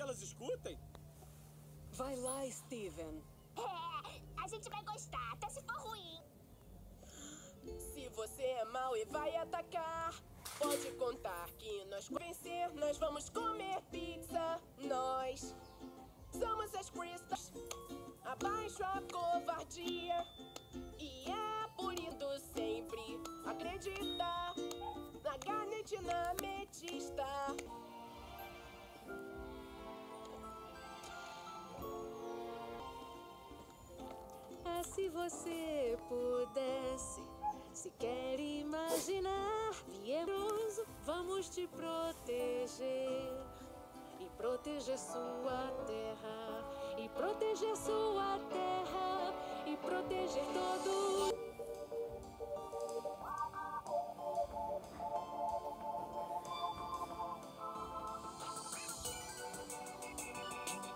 que elas escutem? Vai lá, Steven. A gente vai gostar, até se for ruim. Se você é mau e vai atacar, pode contar que nós vencer, nós vamos comer pizza. Nós somos as Crystals. Abaixo a covardia. E é por isso sempre acreditar na Garnet e na Ametista. Ah, se você pudesse, se quer imaginar, viemos, vamos te proteger. E proteger sua terra, e proteger sua terra, e proteger todos.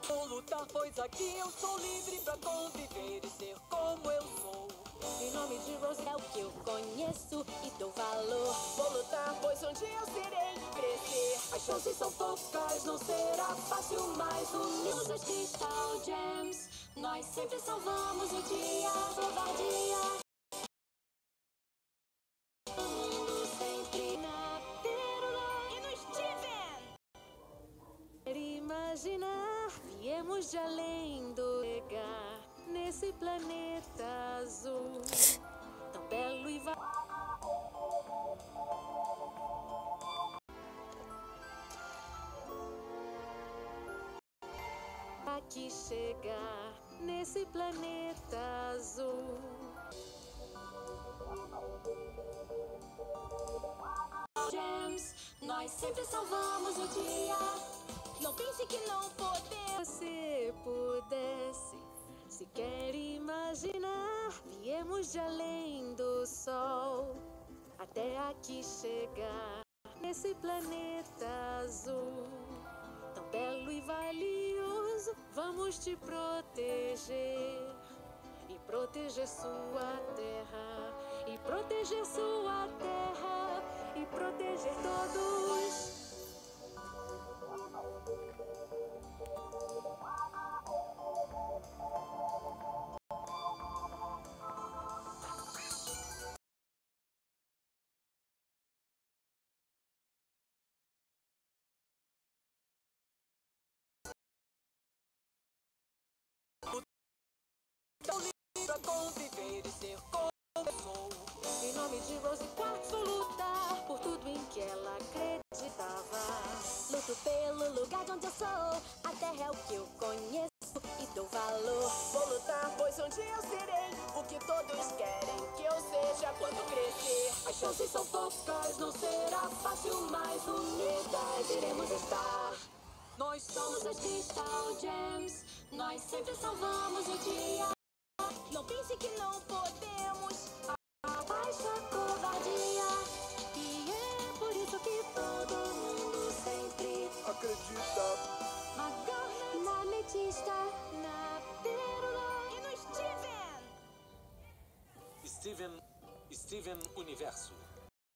Vou lutar, pois aqui eu sou livre pra conviver e ser como eu sou. Em nome de Rose é o que eu conheço e dou valor. Vou lutar, pois um dia eu serei crescer. As chances são poucas, não será fácil, mas Unimos as Crystal Gems, nós sempre salvamos o dia. Covardia. O mundo sempre na pérola. E no Steven! Quer imaginar, viemos de além do lugar. Nesse planeta azul, tão belo e aqui chegar, nesse planeta azul. Gems, nós sempre salvamos o dia. Não pense que não podemos. Se pudesse, se quer imaginar, viemos de além do sol, até aqui chegar, nesse planeta azul, tão belo e valioso, vamos te proteger, e proteger sua terra, e proteger sua terra, e proteger todos. tão livre pra conviver e ser como eu sou. Em nome de Rose Quartz vou lutar por tudo em que ela acreditava. Luto pelo lugar de onde eu sou. A terra é o que eu conheço e dou valor. Vou lutar, pois um dia eu serei o que todos querem que eu seja quando crescer. As chances são poucas, não será fácil, mas unidas iremos estar. Nós somos Somos as Crystal Gems, nós sempre salvamos o dia. Não pense que não podemos. Abaixa a covardia. E é por isso que todo mundo sempre Acredita. agarra na ametista, na pérola. E no Steven! Steven Universo.